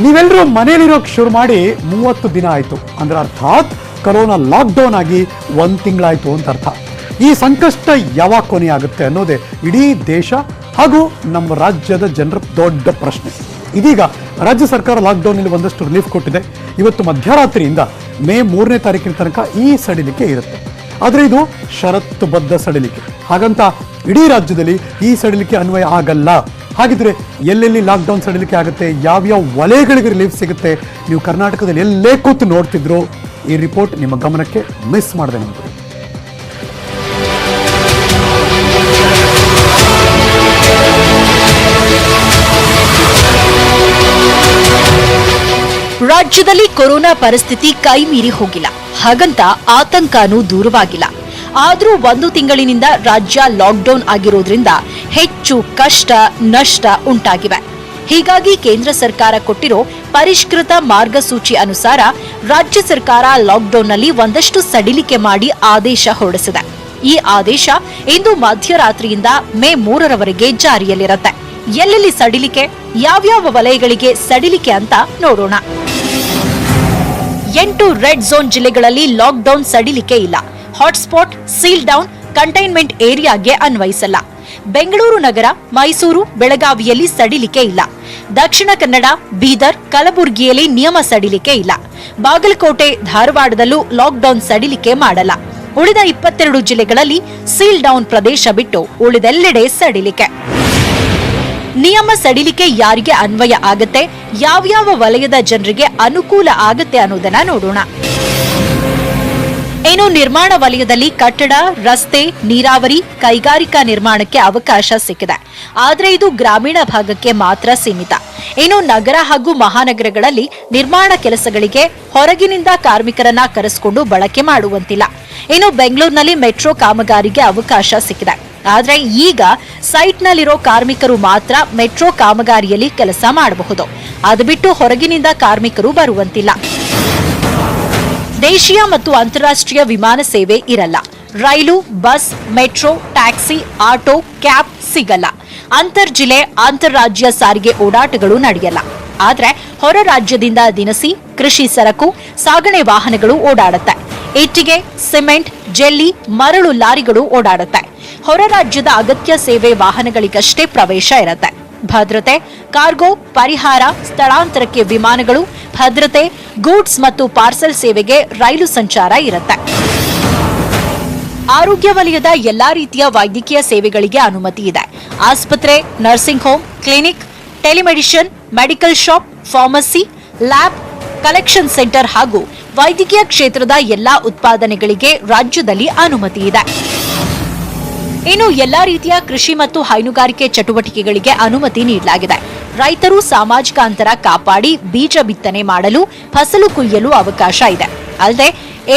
ನೀವೆಲ್ಲರೂ ಮನೇಲಿರೋಕೆ ಶುರು ಮಾಡಿ 30 ದಿನ ಆಯಿತು ಅಂದ್ರೆ ಅರ್ಥಾತ್ ಕೊರೋನಾ ಲಾಕ್ಡೌನ್ ಆಗಿ 1 ತಿಂಗಳಾಯಿತು ಅಂತ ಅರ್ಥ. ಈ ಸಂಕಷ್ಟ ಯಾವಾಗ ಕೊನೆ ಆಗುತ್ತೆ ಅನ್ನೋದೇ ಇಡೀ ದೇಶ ಹಾಗೂ ನಮ್ಮ ರಾಜ್ಯದ ಜನರ ದೊಡ್ಡ ಪ್ರಶ್ನೆ. ಇದೀಗ ರಾಜ್ಯ ಸರ್ಕಾರ ಲಾಕ್ಡೌನ್ನಲ್ಲಿ ಒಂದಷ್ಟು ರಿಲೀಫ್ ಕೊಟ್ಟಿದೆ. ಇವತ್ತು ಮಧ್ಯರಾತ್ರಿಯಿಂದ ಮೇ 3ನೇ ತಾರೀಕಿನ ತನಕ ಈ ಸಡಿಲಿಕೆ ಇರುತ್ತೆ. ಆದರೆ ಇದು ಷರತ್ತುಬದ್ಧ ಸಡಿಲಿಕೆ, ಹಾಗಂತ ಇಡೀ ರಾಜ್ಯದಲ್ಲಿ ಈ ಸಡಿಲಿಕೆ ಅನ್ವಯ ಆಗಲ್ಲ. ಹಾಗಿದ್ರೆ ಎಲ್ಲೆಲ್ಲಿ ಲಾಕ್ಡೌನ್ ಸಡಿಲಿಕೆ ಆಗುತ್ತೆ, ಯಾವ್ಯಾವ ವಲಯಗಳಿಗೆ ರಿಲೀಫ್ ಸಿಗುತ್ತೆ, ನೀವು ಕರ್ನಾಟಕದಲ್ಲಿ ಎಲ್ಲೇ ಕೂತು ನೋಡ್ತಿದ್ರು ಈ ರಿಪೋರ್ಟ್ ನಿಮ್ಮ ಗಮನಕ್ಕೆ ಮಿಸ್ ಮಾಡದೆ ನೋಡಿ. ರಾಜ್ಯದಲ್ಲಿ ಕೊರೋನಾ ಪರಿಸ್ಥಿತಿ ಕೈ ಮೀರಿ ಹೋಗಿಲ್ಲ, ಹಾಗಂತ ಆತಂಕನೂ ದೂರವಾಗಿಲ್ಲ. ಆದರೂ 1 ತಿಂಗಳಿನಿಂದ ರಾಜ್ಯ ಲಾಕ್ಡೌನ್ ಆಗಿರೋದ್ರಿಂದ ಹೆಚ್ಚು ಕಷ್ಟ ನಷ್ಟ ಉಂಟಾಗಿವೆ. ಹೀಗಾಗಿ ಕೇಂದ್ರ ಸರ್ಕಾರ ಕೊಟ್ಟಿರೋ ಪರಿಷ್ಕೃತ ಮಾರ್ಗಸೂಚಿ ಅನುಸಾರ ರಾಜ್ಯ ಸರ್ಕಾರ ಲಾಕ್ಡೌನ್ನಲ್ಲಿ ಒಂದಷ್ಟು ಸಡಿಲಿಕೆ ಮಾಡಿ ಆದೇಶ ಹೊರಡಿಸಿದೆ. ಈ ಆದೇಶ ಇಂದು ಮಧ್ಯರಾತ್ರಿಯಿಂದ ಮೇ 3ರವರೆಗೆ ಜಾರಿಯಲ್ಲಿರುತ್ತೆ. ಎಲ್ಲೆಲ್ಲಿ ಸಡಿಲಿಕೆ, ಯಾವ್ಯಾವ ವಲಯಗಳಿಗೆ ಸಡಿಲಿಕೆ ಅಂತ ನೋಡೋಣ. 8 ರೆಡ್ ಝೋನ್ ಜಿಲ್ಲೆಗಳಲ್ಲಿ ಲಾಕ್ಡೌನ್ ಸಡಿಲಿಕೆ ಇಲ್ಲ. ಹಾಟ್ಸ್ಪಾಟ್, ಸೀಲ್ ಡೌನ್, ಕಂಟೈನ್ಮೆಂಟ್ ಏರಿಯಾಗೆ ಅನ್ವಯಿಸಲ್ಲ. ಬೆಂಗಳೂರು ನಗರ, ಮೈಸೂರು, ಬೆಳಗಾವಿಯಲ್ಲಿ ಸಡಿಲಿಕೆ ಇಲ್ಲ. ದಕ್ಷಿಣ ಕನ್ನಡ, ಬೀದರ್, ಕಲಬುರಗಿಯಲ್ಲಿ ನಿಯಮ ಸಡಿಲಿಕೆ ಇಲ್ಲ. ಬಾಗಲಕೋಟೆ, ಧಾರವಾಡದಲ್ಲೂ ಲಾಕ್ಡೌನ್ ಸಡಿಲಿಕೆ ಮಾಡಲ್ಲ. ಉಳಿದ 22 ಜಿಲ್ಲೆಗಳಲ್ಲಿ ಸೀಲ್ ಡೌನ್ ಪ್ರದೇಶ ಬಿಟ್ಟು ಉಳಿದೆಲ್ಲೆಡೆ ಸಡಿಲಿಕೆ. ನಿಯಮ ಸಡಿಲಿಕೆ ಯಾರಿಗೆ ಅನ್ವಯ ಆಗತ್ತೆ, ಯಾವ್ಯಾವ ವಲಯದ ಜನರಿಗೆ ಅನುಕೂಲ ಆಗತ್ತೆ ಅನ್ನೋದನ್ನ ನೋಡೋಣ. ಇನ್ನು ನಿರ್ಮಾಣ ವಲಯದಲ್ಲಿ ಕಟ್ಟಡ, ರಸ್ತೆ, ನೀರಾವರಿ, ಕೈಗಾರಿಕಾ ನಿರ್ಮಾಣಕ್ಕೆ ಅವಕಾಶ ಸಿಕ್ಕಿದೆ. ಆದರೆ ಇದು ಗ್ರಾಮೀಣ ಭಾಗಕ್ಕೆ ಮಾತ್ರ ಸೀಮಿತ. ಇನ್ನು ನಗರ ಹಾಗೂ ಮಹಾನಗರಗಳಲ್ಲಿ ನಿರ್ಮಾಣ ಕೆಲಸಗಳಿಗೆ ಹೊರಗಿನಿಂದ ಕಾರ್ಮಿಕರನ್ನ ಕರೆಸಿಕೊಂಡು ಬಳಕೆ ಮಾಡುವಂತಿಲ್ಲ. ಇನ್ನು ಬೆಂಗಳೂರಿನಲ್ಲಿ ಮೆಟ್ರೋ ಕಾಮಗಾರಿಗೆ ಅವಕಾಶ ಸಿಕ್ಕಿದೆ. ಆದರೆ ಈಗ ಸೈಟ್ನಲ್ಲಿರೋ ಕಾರ್ಮಿಕರು ಮಾತ್ರ ಮೆಟ್ರೋ ಕಾಮಗಾರಿಯಲ್ಲಿ ಕೆಲಸ ಮಾಡಬಹುದು. ಅದು ಬಿಟ್ಟು ಹೊರಗಿನಿಂದ ಕಾರ್ಮಿಕರು ಬರುವಂತಿಲ್ಲ. ದೇಶೀಯ ಮತ್ತು ಅಂತಾರಾಷ್ಟ್ರೀಯ ವಿಮಾನ ಸೇವೆ ಇರಲ್ಲ. ರೈಲು, bus, metro, taxi, auto, cab ಸಿಗಲ್ಲ. ಅಂತರ್ಜಿಲ್ಲೆ, ಅಂತಾರಾಜ್ಯ ಸಾರಿಗೆ ಓಡಾಟಗಳು ನಡೆಯಲ್ಲ. ಆದರೆ ಹೊರ ರಾಜ್ಯದಿಂದ ದಿನಸಿ, ಕೃಷಿ ಸರಕು ಸಾಗಣೆ ವಾಹನಗಳು ಓಡಾಡುತ್ತೆ. ಇಟ್ಟಿಗೆ, ಸಿಮೆಂಟ್, ಜೆಲ್ಲಿ, ಮರಳು ಲಾರಿಗಳು ಓಡಾಡುತ್ತೆ. ಹೊರ ರಾಜ್ಯದ ಅಗತ್ಯ ಸೇವೆ ವಾಹನಗಳಿಗಷ್ಟೇ ಪ್ರವೇಶ ಇರುತ್ತೆ. ಭದ್ರತೆ, ಕಾರ್ಗೋ, ಪರಿಹಾರ, ಸ್ಥಳಾಂತರಕ್ಕೆ ವಿಮಾನಗಳು, ಭದ್ರತೆ, ಗೂಡ್ಸ್ ಮತ್ತು ಪಾರ್ಸೆಲ್ ಸೇವೆಗೆ ರೈಲು ಸಂಚಾರ ಇರುತ್ತೆ. ಆರೋಗ್ಯ ವಲಯದ ಎಲ್ಲಾ ರೀತಿಯ ವೈದ್ಯಕೀಯ ಸೇವೆಗಳಿಗೆ ಅನುಮತಿ ಇದೆ. ಆಸ್ಪತ್ರೆ, nursing home, clinic, telemedicine, medical shop, pharmacy, lab, collection centre ಹಾಗೂ ವೈದ್ಯಕೀಯ ಕ್ಷೇತ್ರದ ಎಲ್ಲಾ ಉತ್ಪಾದನೆಗಳಿಗೆ ರಾಜ್ಯದಲ್ಲಿ ಅನುಮತಿ ಇದೆ. ಇನ್ನು ಎಲ್ಲಾ ರೀತಿಯ ಕೃಷಿ ಮತ್ತು ಹೈನುಗಾರಿಕೆ ಚಟುವಟಿಕೆಗಳಿಗೆ ಅನುಮತಿ ನೀಡಲಾಗಿದೆ. ರೈತರು ಸಾಮಾಜಿಕ ಅಂತರ ಕಾಪಾಡಿ ಬೀಜ ಬಿತ್ತನೆ ಮಾಡಲು, ಫಸಲು ಕೊಯ್ಯಲು ಅವಕಾಶ ಇದೆ. ಅಲ್ಲದೆ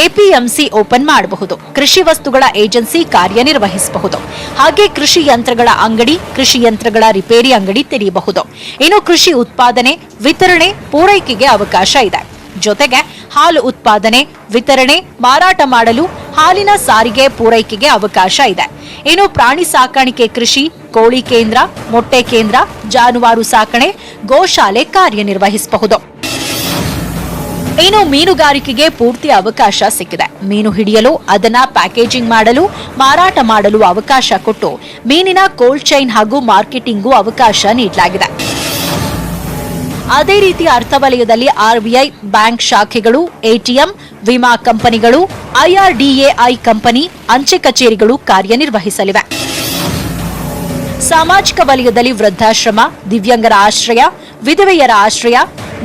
ಎಪಿಎಂಸಿ ಓಪನ್ ಮಾಡಬಹುದು. ಕೃಷಿ ವಸ್ತುಗಳ ಏಜೆನ್ಸಿ ಕಾರ್ಯನಿರ್ವಹಿಸಬಹುದು. ಹಾಗೆ ಕೃಷಿ ಯಂತ್ರಗಳ ಅಂಗಡಿ, ಕೃಷಿ ಯಂತ್ರಗಳ ರಿಪೇರಿ ಅಂಗಡಿ ತೆರೆಯಬಹುದು. ಇನ್ನು ಕೃಷಿ ಉತ್ಪಾದನೆ, ವಿತರಣೆ, ಪೂರೈಕೆಗೆ ಅವಕಾಶ ಇದೆ. ಜೊತೆಗೆ ಹಾಲು ಉತ್ಪಾದನೆ, ವಿತರಣೆ, ಮಾರಾಟ ಮಾಡಲು, ಹಾಲಿನ ಸಾರಿಗೆ, ಪೂರೈಕೆಗೆ ಅವಕಾಶ ಇದೆ. ಇನ್ನು ಪ್ರಾಣಿ ಸಾಕಾಣಿಕೆ, ಕೃಷಿ, ಕೋಳಿ ಕೇಂದ್ರ, ಮೊಟ್ಟೆ ಕೇಂದ್ರ, ಜಾನುವಾರು ಸಾಕಣೆ, ಗೋಶಾಲೆ ಕಾರ್ಯನಿರ್ವಹಿಸಬಹುದು. ಇನ್ನು ಮೀನುಗಾರಿಕೆಗೆ ಪೂರ್ತಿ ಅವಕಾಶ ಸಿಕ್ಕಿದೆ. ಮೀನು ಹಿಡಿಯಲು, ಅದನ್ನ ಪ್ಯಾಕೇಜಿಂಗ್ ಮಾಡಲು, ಮಾರಾಟ ಮಾಡಲು ಅವಕಾಶ ಕೊಟ್ಟು ಮೀನಿನ ಕೋಲ್ಡ್ ಚೈನ್ ಹಾಗೂ ಮಾರ್ಕೆಟಿಂಗ್ಗೂ ಅವಕಾಶ ನೀಡಲಾಗಿದೆ. ಅದೇ ರೀತಿ ಅರ್ಥವಲಯದಲ್ಲಿ ಆರ್ಬಿಐ ಬ್ಯಾಂಕ್ ಶಾಖೆಗಳು, ಎಟಿಎಂ, ವಿಮಾ ಕಂಪನಿಗಳು, ಐಆರ್ಡಿಎಐ ಕಂಪನಿ, ಅಂಚೆ ಕಚೇರಿಗಳು ಕಾರ್ಯನಿರ್ವಹಿಸಲಿವೆ. ಸಾಮಾಜಿಕ ವಲಯದಲ್ಲಿ ವೃದ್ಧಾಶ್ರಮ, ದಿವ್ಯಾಂಗರ ಆಶ್ರಯ, ವಿಧವೆಯರ ಆಶ್ರಯ,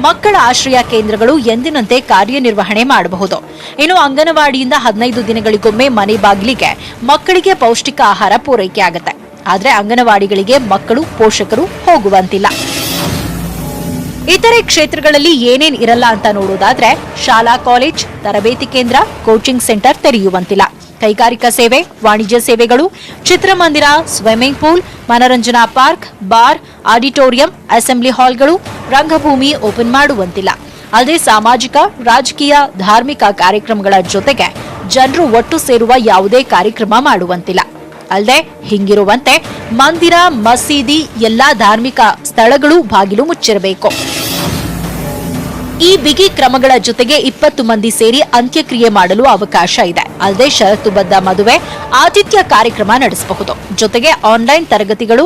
ಮಕ್ಕಳ ಆಶ್ರಯ ಕೇಂದ್ರಗಳು ಎಂದಿನಂತೆ ಕಾರ್ಯನಿರ್ವಹಣೆ ಮಾಡಬಹುದು. ಇನ್ನು ಅಂಗನವಾಡಿಯಿಂದ 15 ದಿನಗಳಿಗೊಮ್ಮೆ ಮನೆ ಬಾಗಿಲಿಗೆ ಮಕ್ಕಳಿಗೆ ಪೌಷ್ಟಿಕ ಆಹಾರ ಪೂರೈಕೆ ಆಗುತ್ತೆ. ಆದರೆ ಅಂಗನವಾಡಿಗಳಿಗೆ ಮಕ್ಕಳು, ಪೋಷಕರು ಹೋಗುವಂತಿಲ್ಲ. ಇತರೆ ಕ್ಷೇತ್ರಗಳಲ್ಲಿ ಏನೇನ್ ಇರಲ್ಲ ಅಂತ ನೋಡೋದಾದ್ರೆ ಶಾಲಾ, ಕಾಲೇಜ್, ತರಬೇತಿ ಕೇಂದ್ರ, ಕೋಚಿಂಗ್ ಸೆಂಟರ್ ತೆರೆಯುವಂತಿಲ್ಲ. ಕೈಗಾರಿಕಾ ಸೇವೆ, ವಾಣಿಜ್ಯ ಸೇವೆಗಳು, ಚಿತ್ರಮಂದಿರ, ಸ್ವಿಮ್ಮಿಂಗ್ ಪೂಲ್, ಮನರಂಜನಾ ಪಾರ್ಕ್, ಬಾರ್, ಆಡಿಟೋರಿಯಂ, ಅಸೆಂಬ್ಲಿ ಹಾಲ್ಗಳು, ರಂಗಭೂಮಿ ಓಪನ್ ಮಾಡುವಂತಿಲ್ಲ. ಅಲ್ಲದೆ ಸಾಮಾಜಿಕ, ರಾಜಕೀಯ, ಧಾರ್ಮಿಕ ಕಾರ್ಯಕ್ರಮಗಳ ಜೊತೆಗೆ ಜನರು ಒಟ್ಟು ಸೇರುವ ಯಾವುದೇ ಕಾರ್ಯಕ್ರಮ ಮಾಡುವಂತಿಲ್ಲ. ಅಲ್ಲದೆ ಹಿಂಗಿರುವಂತೆ ಮಂದಿರ, ಮಸೀದಿ, ಎಲ್ಲಾ ಧಾರ್ಮಿಕ ಸ್ಥಳಗಳು ಬಾಗಿಲು ಮುಚ್ಚಿರಬೇಕು. ಈ ಬಿಗಿ ಕ್ರಮಗಳ ಜೊತೆಗೆ 20 ಮಂದಿ ಸೇರಿ ಅಂತ್ಯಕ್ರಿಯೆ ಮಾಡಲು ಅವಕಾಶ ಇದೆ. ಅಲ್ಲದೆ ಷರತ್ತುಬದ್ಧ ಮದುವೆ, ಆತಿಥ್ಯ ಕಾರ್ಯಕ್ರಮ ನಡೆಸಬಹುದು. ಜೊತೆಗೆ ಆನ್ಲೈನ್ ತರಗತಿಗಳು,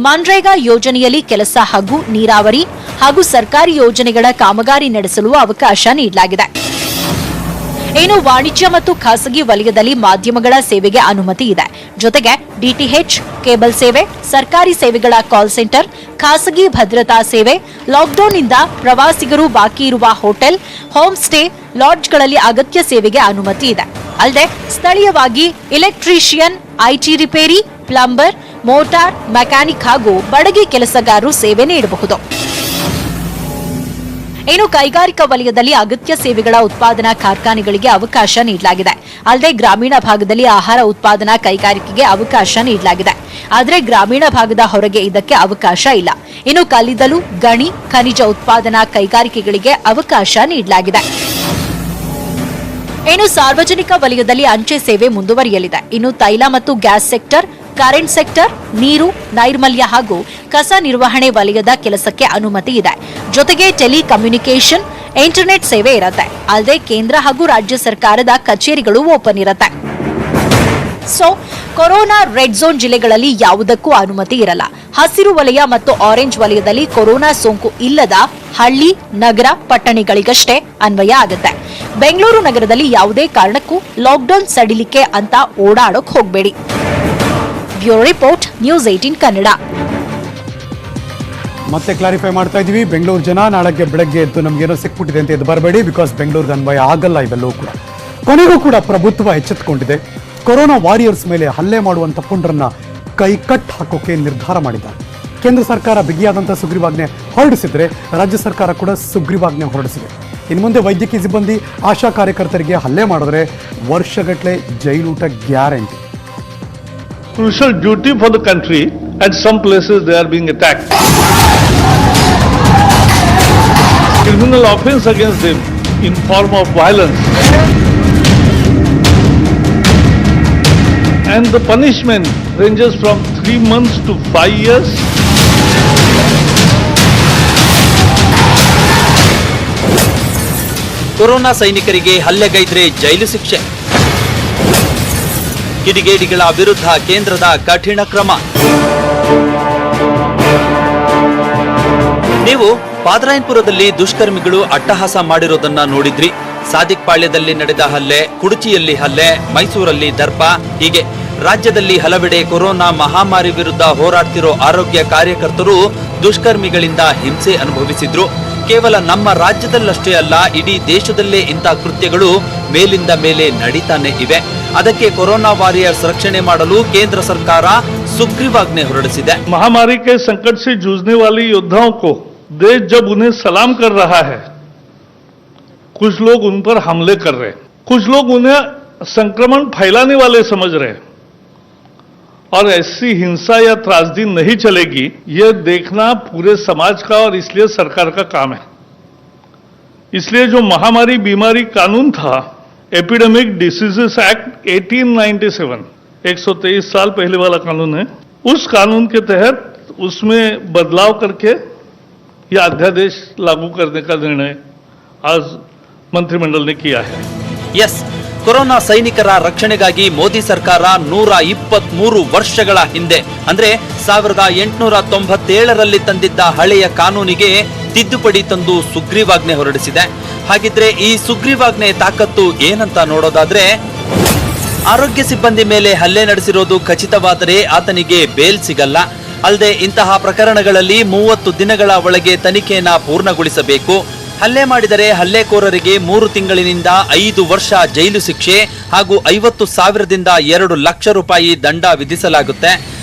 ಮನ್ರೇಗಾ ಯೋಜನೆಯಲ್ಲಿ ಕೆಲಸ ಹಾಗೂ ನೀರಾವರಿ ಹಾಗೂ ಸರ್ಕಾರಿ ಯೋಜನೆಗಳ ಕಾಮಗಾರಿ ನಡೆಸಲು ಅವಕಾಶ ನೀಡಲಾಗಿದೆ. ಇನ್ನು ವಾಣಿಜ್ಯ ಮತ್ತು ಖಾಸಗಿ ವಲಯದಲ್ಲಿ ಮಾಧ್ಯಮಗಳ ಸೇವೆಗೆ ಅನುಮತಿ ಇದೆ. ಜೊತೆಗೆ ಡಿಟಿಎಚ್, ಕೇಬಲ್ ಸೇವೆ, ಸರ್ಕಾರಿ ಸೇವೆಗಳ ಕಾಲ್ ಸೆಂಟರ್, ಖಾಸಗಿ ಭದ್ರತಾ ಸೇವೆ, ಲಾಕ್ಡೌನ್ನಿಂದ ಪ್ರವಾಸಿಗರು ಬಾಕಿ ಇರುವ ಹೋಟೆಲ್, ಹೋಮ್ ಸ್ಟೇ, ಲಾಡ್ಜ್ಗಳಲ್ಲಿ ಅಗತ್ಯ ಸೇವೆಗೆ ಅನುಮತಿ ಇದೆ. ಅಲ್ಲದೆ ಸ್ಥಳೀಯವಾಗಿ electrician, IT repair, plumber, motor mechanic ಹಾಗೂ ಬಡಗಿ ಕೆಲಸಗಾರರು ಸೇವೆ ನೀಡಬಹುದು. ಇನ್ನು ಕೈಗಾರಿಕಾ ವಲಯದಲ್ಲಿ ಅಗತ್ಯ ಸೇವೆಗಳ ಉತ್ಪಾದನಾ ಕಾರ್ಖಾನೆಗಳಿಗೆ ಅವಕಾಶ ನೀಡಲಾಗಿದೆ. ಅಲ್ಲದೆ ಗ್ರಾಮೀಣ ಭಾಗದಲ್ಲಿ ಆಹಾರ ಉತ್ಪಾದನಾ ಕೈಗಾರಿಕೆಗೆ ಅವಕಾಶ ನೀಡಲಾಗಿದೆ. ಆದರೆ ಗ್ರಾಮೀಣ ಭಾಗದ ಹೊರಗೆ ಇದಕ್ಕೆ ಅವಕಾಶ ಇಲ್ಲ. ಇನ್ನು ಕಲ್ಲಿದ್ದಲು, ಗಣಿ, ಖನಿಜ ಉತ್ಪಾದನಾ ಕೈಗಾರಿಕೆಗಳಿಗೆ ಅವಕಾಶ ನೀಡಲಾಗಿದೆ. ಇನ್ನು ಸಾರ್ವಜನಿಕ ವಲಯದಲ್ಲಿ ಅಂಚೆ ಸೇವೆ ಮುಂದುವರಿಯಲಿದೆ. ಇನ್ನು ತೈಲ ಮತ್ತು ಗ್ಯಾಸ್ ಸೆಕ್ಟರ್, ಕರೆಂಟ್ ಸೆಕ್ಟರ್, ನೀರು, ನೈರ್ಮಲ್ಯ ಹಾಗೂ ಕಸ ನಿರ್ವಹಣೆ ವಲಯದ ಕೆಲಸಕ್ಕೆ ಅನುಮತಿ ಇದೆ. ಜೊತೆಗೆ ಟೆಲಿಕಮ್ಯುನಿಕೇಷನ್, ಇಂಟರ್ನೆಟ್ ಸೇವೆ ಇರುತ್ತೆ. ಅಲ್ಲದೆ ಕೇಂದ್ರ ಹಾಗೂ ರಾಜ್ಯ ಸರ್ಕಾರದ ಕಚೇರಿಗಳು ಓಪನ್ ಇರುತ್ತೆ. ಸೊ ಕೊರೋನಾ ರೆಡ್ ಝೋನ್ ಜಿಲ್ಲೆಗಳಲ್ಲಿ ಯಾವುದಕ್ಕೂ ಅನುಮತಿ ಇರಲ್ಲ. ಹಸಿರು ವಲಯ ಮತ್ತು ಆರೆಂಜ್ ವಲಯದಲ್ಲಿ ಕೊರೋನಾ ಸೋಂಕು ಇಲ್ಲದ ಹಳ್ಳಿ, ನಗರ, ಪಟ್ಟಣಗಳಿಗಷ್ಟೇ ಅನ್ವಯ ಆಗುತ್ತೆ. ಬೆಂಗಳೂರು ನಗರದಲ್ಲಿ ಯಾವುದೇ ಕಾರಣಕ್ಕೂ ಲಾಕ್ಡೌನ್ ಸಡಿಲಿಕೆ ಅಂತ ಓಡಾಡೋಕ್ ಹೋಗಬೇಡಿ. Bureau report, news 18 Kannada. ಮತ್ತೆ ಕ್ಲಾರಿಫೈ ಮಾಡ್ತಾ ಇದೀವಿ, ಬೆಂಗಳೂರು ಜನ ನಾಳೆಗೆ ಬೆಳಗ್ಗೆ ಎದ್ದು ನಮ್ಗೇನೋ ಸಿಕ್ಬಿಟ್ಟಿದೆ ಅಂತ ಎದ್ದು ಬರಬೇಡಿ. ಬಿಕಾಸ್ ಬೆಂಗಳೂರಿಗೆ ಅನ್ವಯ ಆಗಲ್ಲ ಇವೆಲ್ಲವೂ ಕೂಡ. ಕೊನೆಗೂ ಕೂಡ ಪ್ರಭುತ್ವ ಎಚ್ಚೆತ್ತುಕೊಂಡಿದೆ. ಕೊರೋನಾ ವಾರಿಯರ್ಸ್ ಮೇಲೆ ಹಲ್ಲೆ ಮಾಡುವಂತ ಪುಂಡ್ರನ್ನ ಕೈ ಕಟ್ ಹಾಕೋಕೆ ನಿರ್ಧಾರ ಮಾಡಿದ್ದಾರೆ. ಕೇಂದ್ರ ಸರ್ಕಾರ ಬಿಗಿಯಾದಂಥ ಸುಗ್ರೀವಾಜ್ಞೆ ಹೊರಡಿಸಿದ್ರೆ ರಾಜ್ಯ ಸರ್ಕಾರ ಕೂಡ ಸುಗ್ರೀವಾಜ್ಞೆ ಹೊರಡಿಸಿದೆ. ಇನ್ನು ಮುಂದೆ ವೈದ್ಯಕೀಯ ಸಿಬ್ಬಂದಿ, ಆಶಾ ಕಾರ್ಯಕರ್ತರಿಗೆ ಹಲ್ಲೆ ಮಾಡಿದ್ರೆ ವರ್ಷಗಟ್ಟಲೆ ಜೈಲೂಟ guarantee. Crucial duty for the country. At some places they are being attacked. Criminal offense against them in form of violence. And the punishment ranges from 3 months to 5 years. Corona ಸೈನಿಕರಿಗೆ ಹಲ್ಲೆಗೈದ್ರೆ ಜೈಲು ಶಿಕ್ಷೆ. ಕಿಡಿಗೇಡಿಗಳ ವಿರುದ್ಧ ಕೇಂದ್ರದ ಕಠಿಣ ಕ್ರಮ. ನೀವು ಪಾದರಾಯನ್ಪುರದಲ್ಲಿ ದುಷ್ಕರ್ಮಿಗಳು ಅಟ್ಟಹಾಸ ಮಾಡಿರೋದನ್ನ ನೋಡಿದ್ರಿ. ಸಾದಿಕ್ ಪಾಳ್ಯದಲ್ಲಿ ನಡೆದ ಹಲ್ಲೆ, ಕುಡುಚಿಯಲ್ಲಿ ಹಲ್ಲೆ, ಮೈಸೂರಲ್ಲಿ ದರ್ಪ, ಹೀಗೆ ರಾಜ್ಯದಲ್ಲಿ ಹಲವೆಡೆ ಕೊರೋನಾ ಮಹಾಮಾರಿ ವಿರುದ್ಧ ಹೋರಾಡ್ತಿರೋ ಆರೋಗ್ಯ ಕಾರ್ಯಕರ್ತರು ದುಷ್ಕರ್ಮಿಗಳಿಂದ ಹಿಂಸೆ ಅನುಭವಿಸಿದ್ರು. ಕೇವಲ ನಮ್ಮ ರಾಜ್ಯದಲ್ಲಷ್ಟೇ ಅಲ್ಲ, ಇಡೀ ದೇಶದಲ್ಲೇ ಇಂಥ ಕೃತ್ಯಗಳು ಮೇಲಿಂದ ಮೇಲೆ ನಡೀತಾನೆ ಇವೆ. ಅದಕ್ಕೆ ಕೊರೋನಾ ವಾರಿಯರ್ಸ್ ರಕ್ಷಣೆ ಮಾಡಲು ಕೇಂದ್ರ ಸರ್ಕಾರ सुग्रीवाज्ञा ಹೊರಡಿಸಿದೆ। महामारी के संकट से जूझने वाले योद्धाओं को देश जब उन्हें सलाम कर रहा है, कुछ लोग उन पर हमले कर रहे हैं, कुछ लोग उन्हें संक्रमण फैलाने वाले समझ रहे हैं और ऐसी हिंसा या त्रासदी नहीं चलेगी, ये देखना पूरे समाज का और इसलिए सरकार का काम है। इसलिए जो महामारी बीमारी कानून था, एपिडेमिक डिसीजेस एक्ट 1897, 123 साल पहले वाला कानून है, उस कानून के तहत उसमें बदलाव करके यह अध्यादेश लागू करने का निर्णय आज मंत्रिमंडल ने किया है। यस, ಕೊರೋನಾ ಸೈನಿಕರ ರಕ್ಷಣೆಗಾಗಿ ಮೋದಿ ಸರ್ಕಾರ 123 ವರ್ಷಗಳ ಹಿಂದೆ ಅಂದ್ರೆ 1897ರಲ್ಲಿ ತಂದಿದ್ದ ಹಳೆಯ ಕಾನೂನಿಗೆ ತಿದ್ದುಪಡಿ ತಂದು ಸುಗ್ರೀವಾಜ್ಞೆ ಹೊರಡಿಸಿದೆ। ಹಾಗಿದ್ರೆ ಈ ಸುಗ್ರೀವಾಜ್ಞೆ ತಾಕತ್ತು ಏನಂತ ನೋಡೋದಾದ್ರೆ, ಆರೋಗ್ಯ ಸಿಬ್ಬಂದಿ ಮೇಲೆ ಹಲ್ಲೆ ನಡೆಸಿರೋದು ಖಚಿತವಾದರೆ ಆತನಿಗೆ ಬೇಲ್ ಸಿಗಲ್ಲ। ಅಲ್ಲದೆ ಇಂತಹ ಪ್ರಕರಣಗಳಲ್ಲಿ 30 ದಿನಗಳ ಒಳಗೆ ತನಿಖೆಯನ್ನ ಪೂರ್ಣಗೊಳಿಸಬೇಕು। ಹಲ್ಲೆ ಮಾಡಿದರೆ ಹಲ್ಲೆಕೋರರಿಗೆ 3 ತಿಂಗಳಿನಿಂದ 5 ವರ್ಷ ಜೈಲು ಶಿಕ್ಷೆ ಹಾಗೂ 50,000ದಿಂದ 2 ಲಕ್ಷ ರೂಪಾಯಿ ದಂಡ ವಿಧಿಸಲಾಗುತ್ತೆ।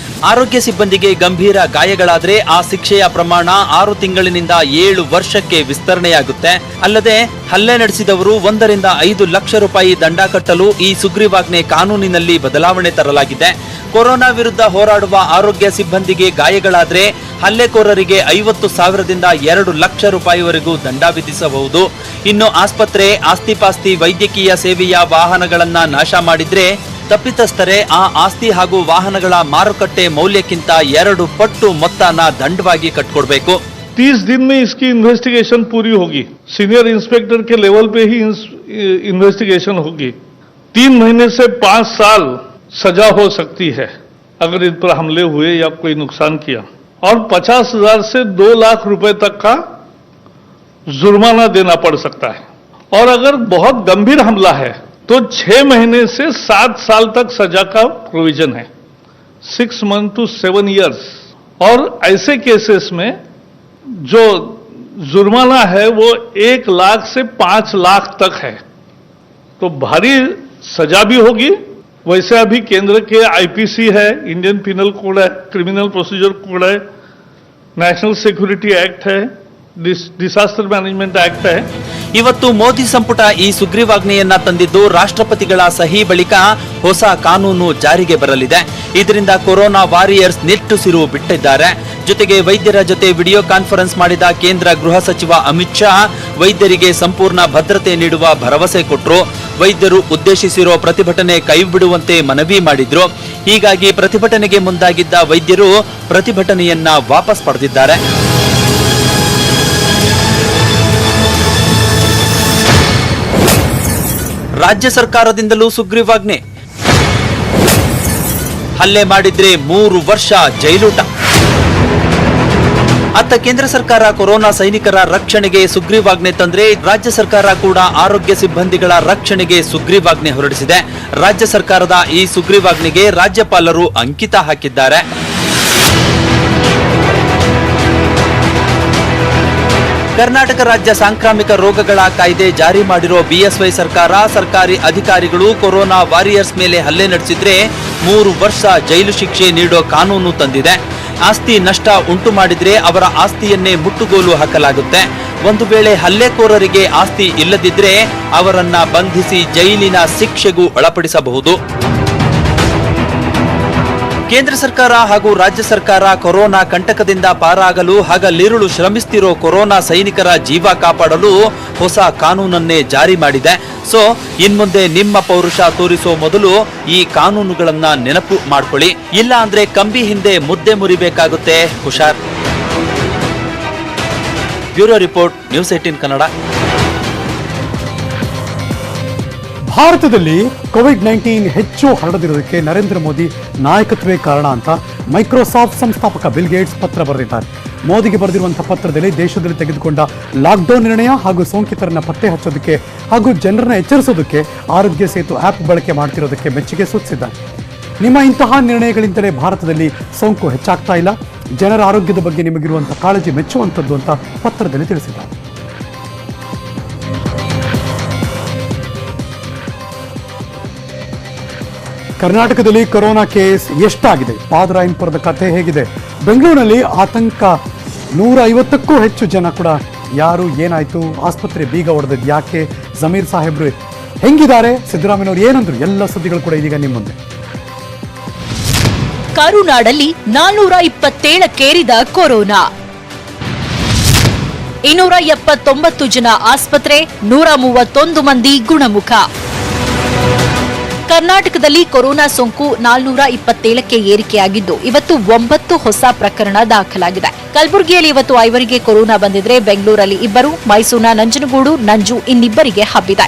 ಆರೋಗ್ಯ ಸಿಬ್ಬಂದಿಗೆ ಗಂಭೀರ ಗಾಯಗಳಾದರೆ ಆ ಶಿಕ್ಷೆಯ ಪ್ರಮಾಣ 6 ತಿಂಗಳಿನಿಂದ 7 ವರ್ಷಕ್ಕೆ ವಿಸ್ತರಣೆಯಾಗುತ್ತೆ। ಅಲ್ಲದೆ ಹಲ್ಲೆ ನಡೆಸಿದವರು 1 ರಿಂದ 5 ಲಕ್ಷ ರೂಪಾಯಿ ದಂಡ ಕಟ್ಟಲು ಈ ಸುಗ್ರೀವಾಜ್ಞೆ ಕಾನೂನಿನಲ್ಲಿ ಬದಲಾವಣೆ ತರಲಾಗಿದೆ। ಕೊರೋನಾ ವಿರುದ್ಧ ಹೋರಾಡುವ ಆರೋಗ್ಯ ಸಿಬ್ಬಂದಿಗೆ ಗಾಯಗಳಾದರೆ ಹಲ್ಲೆಕೋರರಿಗೆ 50,000ದಿಂದ 2 ಲಕ್ಷ ರೂಪಾಯಿವರೆಗೂ ದಂಡ ವಿಧಿಸಬಹುದು। ಇನ್ನು ಆಸ್ಪತ್ರೆ, ಆಸ್ತಿಪಾಸ್ತಿ, ವೈದ್ಯಕೀಯ ಸೇವೆಯ ವಾಹನಗಳನ್ನ ನಾಶ ಮಾಡಿದ್ರೆ ತಪ್ಪಿತಸ್ಥರೇ ಆ ಆಸ್ತಿ ಹಾಗೂ ವಾಹನಗಳ ಮಾರುಕಟ್ಟೆ ಮೌಲ್ಯಕ್ಕಿಂತ 2 ಪಟ್ಟು ಮೊತ್ತನ ದಂಡವಾಗಿ ಕಟ್ಕೊಡ್ಬೇಕು। 30 दिन में इसकी इन्वेस्टिगेशन पूरी होगी। सीनियर इंस्पेक्टर के लेवल पे ही इन्वेस्टिगेशन होगी। 3 महीने से 5 साल सजा हो सकती है अगर इन पर हमले हुए या कोई नुकसान किया, और 50,000 से 2 लाख रुपए तक का जुर्माना देना पड़ सकता है। और अगर बहुत गंभीर हमला है तो 6 महीने से 7 साल तक सजा का प्रोविजन है, 6 months to 7 years। और ऐसे केसेस में जो जुर्माना है वो 1 लाख से 5 लाख तक है, तो भारी सजा भी होगी। वैसे अभी केंद्र के आईपीसी है, इंडियन पिनल कोड है, क्रिमिनल प्रोसीजर कोड है, नेशनल सिक्योरिटी एक्ट है, डिसास्टर मैनेजमेंट एक्ट है। ಇವತ್ತು ಮೋದಿ ಸಂಪುಟ ಈ ಸುಗ್ರೀವಾಜ್ಞೆಯನ್ನ ತಂದಿದ್ದು ರಾಷ್ಟ್ರಪತಿಗಳ ಸಹಿ ಬಳಿಕ ಹೊಸ ಕಾನೂನು ಜಾರಿಗೆ ಬರಲಿದೆ. ಇದರಿಂದ ಕೊರೋನಾ ವಾರಿಯರ್ಸ್ ನಿಟ್ಟುಸಿರು ಬಿಟ್ಟಿದ್ದಾರೆ. ಜೊತೆಗೆ ವೈದ್ಯರ ಜೊತೆ ವಿಡಿಯೋ ಕಾನ್ಫರೆನ್ಸ್ ಮಾಡಿದ ಕೇಂದ್ರ ಗೃಹ ಸಚಿವ ಅಮಿತ್ ಶಾ ವೈದ್ಯರಿಗೆ ಸಂಪೂರ್ಣ ಭದ್ರತೆ ನೀಡುವ ಭರವಸೆ ಕೊಟ್ಟರು. ವೈದ್ಯರು ಉದ್ದೇಶಿಸಿರೋ ಪ್ರತಿಭಟನೆ ಕೈಬಿಡುವಂತೆ ಮನವಿ ಮಾಡಿದ್ರು. ಹೀಗಾಗಿ ಪ್ರತಿಭಟನೆಗೆ ಮುಂದಾಗಿದ್ದ ವೈದ್ಯರು ಪ್ರತಿಭಟನೆಯನ್ನ ವಾಪಸ್ ಪಡೆದಿದ್ದಾರೆ. ರಾಜ್ಯ ಸರ್ಕಾರದಿಂದಲೂ ಸುಗ್ರೀವಾಜ್ಞೆ. ಹಲ್ಲೆ ಮಾಡಿದ್ರೆ 3 ವರ್ಷ ಜೈಲೂಟ. ಅತ್ತ ಕೇಂದ್ರ ಸರ್ಕಾರ ಕೊರೋನಾ ಸೈನಿಕರ ರಕ್ಷಣೆಗೆ ಸುಗ್ರೀವಾಜ್ಞೆ ತಂದ್ರೆ ರಾಜ್ಯ ಸರ್ಕಾರ ಕೂಡ ಆರೋಗ್ಯ ಸಿಬ್ಬಂದಿಗಳ ರಕ್ಷಣೆಗೆ ಸುಗ್ರೀವಾಜ್ಞೆ ಹೊರಡಿಸಿದೆ. ರಾಜ್ಯ ಸರ್ಕಾರದ ಈ ಸುಗ್ರೀವಾಜ್ಞೆಗೆ ರಾಜ್ಯಪಾಲರು ಅಂಕಿತ ಹಾಕಿದ್ದಾರೆ. ಕರ್ನಾಟಕ ರಾಜ್ಯ ಸಾಂಕ್ರಾಮಿಕ ರೋಗಗಳ ಕಾಯ್ದೆ ಜಾರಿ ಮಾಡಿರೋ ಬಿಎಸ್ವೈ ಸರ್ಕಾರ ಸರ್ಕಾರಿ ಅಧಿಕಾರಿಗಳು ಕೊರೋನಾ ವಾರಿಯರ್ಸ್ ಮೇಲೆ ಹಲ್ಲೆ ನಡೆಸಿದ್ರೆ 3 ವರ್ಷ ಜೈಲು ಶಿಕ್ಷೆ ನೀಡೋ ಕಾನೂನು ತಂದಿದೆ. ಆಸ್ತಿ ನಷ್ಟ ಉಂಟು ಮಾಡಿದ್ರೆ ಅವರ ಆಸ್ತಿಯನ್ನೇ ಮುಟ್ಟುಗೋಲು ಹಾಕಲಾಗುತ್ತೆ. ಒಂದು ವೇಳೆ ಹಲ್ಲೆಕೋರರಿಗೆ ಆಸ್ತಿ ಇಲ್ಲದಿದ್ರೆ ಅವರನ್ನ ಬಂಧಿಸಿ ಜೈಲಿನ ಶಿಕ್ಷೆಗೂ ಒಳಪಡಿಸಬಹುದು. ಕೇಂದ್ರ ಸರ್ಕಾರ ಹಾಗೂ ರಾಜ್ಯ ಸರ್ಕಾರ ಕೊರೋನಾ ಕಂಟಕದಿಂದ ಪಾರಾಗಲು ಹಗಲಿರುಳು ಶ್ರಮಿಸುತ್ತಿರೋ ಕೊರೋನಾ ಸೈನಿಕರ ಜೀವ ಕಾಪಾಡಲು ಹೊಸ ಕಾನೂನನ್ನೇ ಜಾರಿ ಮಾಡಿದೆ. ಸೊ ಇನ್ಮುಂದೆ ನಿಮ್ಮ ಪೌರುಷ ತೋರಿಸೋ ಮೊದಲು ಈ ಕಾನೂನುಗಳನ್ನ ನೆನಪು ಮಾಡ್ಕೊಳ್ಳಿ, ಇಲ್ಲ ಅಂದ್ರೆ ಕಂಬಿ ಹಿಂದೆ ಮುದ್ದೆ ಮುರಿಬೇಕಾಗುತ್ತೆ. ಹುಷಾರ್. Bureau report, news 18 Kannada. ಭಾರತದಲ್ಲಿ ಕೋವಿಡ್-19 ಹೆಚ್ಚು ಹರಡದಿರೋದಕ್ಕೆ ನರೇಂದ್ರ ಮೋದಿ ನಾಯಕತ್ವವೇ ಕಾರಣ ಅಂತ ಮೈಕ್ರೋಸಾಫ್ಟ್ ಸಂಸ್ಥಾಪಕ ಬಿಲ್ ಗೇಟ್ಸ್ ಪತ್ರ ಬರೆದಿದ್ದಾರೆ. ಮೋದಿಗೆ ಬರೆದಿರುವಂತಹ ಪತ್ರದಲ್ಲಿ ದೇಶದಲ್ಲಿ ತೆಗೆದುಕೊಂಡ ಲಾಕ್ಡೌನ್ ನಿರ್ಣಯ ಹಾಗೂ ಸೋಂಕಿತರನ್ನ ಪತ್ತೆ ಹಚ್ಚೋದಕ್ಕೆ ಹಾಗೂ ಜನರನ್ನ ಎಚ್ಚರಿಸೋದಕ್ಕೆ ಆರೋಗ್ಯ ಸೇತು ಆ್ಯಪ್ ಬಳಕೆ ಮಾಡ್ತಿರೋದಕ್ಕೆ ಮೆಚ್ಚುಗೆ ಸೂಚಿಸಿದ್ದಾರೆ. ನಿಮ್ಮ ಇಂತಹ ನಿರ್ಣಯಗಳಿಂದಲೇ ಭಾರತದಲ್ಲಿ ಸೋಂಕು ಹೆಚ್ಚಾಗ್ತಾ ಇಲ್ಲ, ಜನರ ಆರೋಗ್ಯದ ಬಗ್ಗೆ ನಿಮಗಿರುವಂತಹ ಕಾಳಜಿ ಮೆಚ್ಚುವಂಥದ್ದು ಅಂತ ಪತ್ರದಲ್ಲಿ ತಿಳಿಸಿದ್ದಾರೆ. ಕರ್ನಾಟಕದಲ್ಲಿ ಕೊರೋನಾ ಕೇಸ್ ಎಷ್ಟಾಗಿದೆ, ಪಾದರಾಯನಪುರದ ಕಥೆ ಹೇಗಿದೆ, ಬೆಂಗಳೂರಿನಲ್ಲಿ ಆತಂಕ, 150ಕ್ಕೂ ಹೆಚ್ಚು ಜನ ಕೂಡ ಯಾರು ಏನಾಯ್ತು, ಆಸ್ಪತ್ರೆ ಬೀಗ ಹೊಡೆದದ್ದು ಯಾಕೆ, ಜಮೀರ್ ಸಾಹೇಬ್ರು ಹೆಂಗಿದ್ದಾರೆ, ಸಿದ್ದರಾಮಯ್ಯನವರು ಏನಂದ್ರು, ಎಲ್ಲ ಸುದ್ದಿಗಳು ಕೂಡ ಇದೀಗ ನಿಮ್ಮ ಮುಂದೆ. ಕರುನಾಡಲ್ಲಿ 427 ಕೊರೋನಾ, 279 ಜನ ಆಸ್ಪತ್ರೆ, 131 ಮಂದಿ ಗುಣಮುಖ. ಕರ್ನಾಟಕದಲ್ಲಿ ಕೊರೋನಾ ಸೋಂಕು 427ಕ್ಕೆ ಏರಿಕೆಯಾಗಿದ್ದು ಇವತ್ತು 9 ಹೊಸ ಪ್ರಕರಣ ದಾಖಲಾಗಿದೆ. ಕಲಬುರಗಿಯಲ್ಲಿ ಇವತ್ತು 5 ಕೊರೋನಾ ಬಂದಿದ್ರೆ ಬೆಂಗಳೂರಲ್ಲಿ 2, ಮೈಸೂರಿನ ನಂಜನಗೂಡು ನಂಜು ಇನ್ನಿಬ್ಬರಿಗೆ ಹಬ್ಬಿದೆ.